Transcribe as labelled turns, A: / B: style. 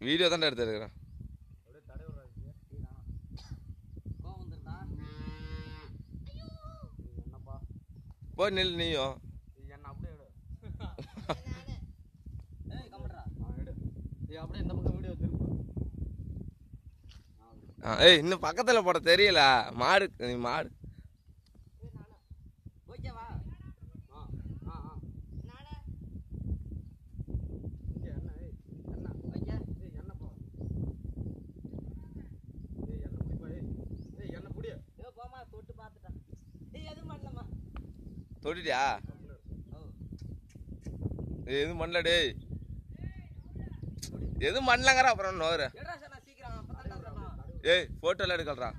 A: Video தான் எடுத்துருக்கிறேன். போய் நில் நீயும். ஏய் இன்னும் பக்கத்துல போட தெரியல. மாடு நீ மாடு தொட்டிட்டியா? எதுவும் பண்ணல டேய், எதுவும் பண்ணலங்கிற அப்புறம் நோரு. ஏய் போட்டோலாம் எடுக்கலடா.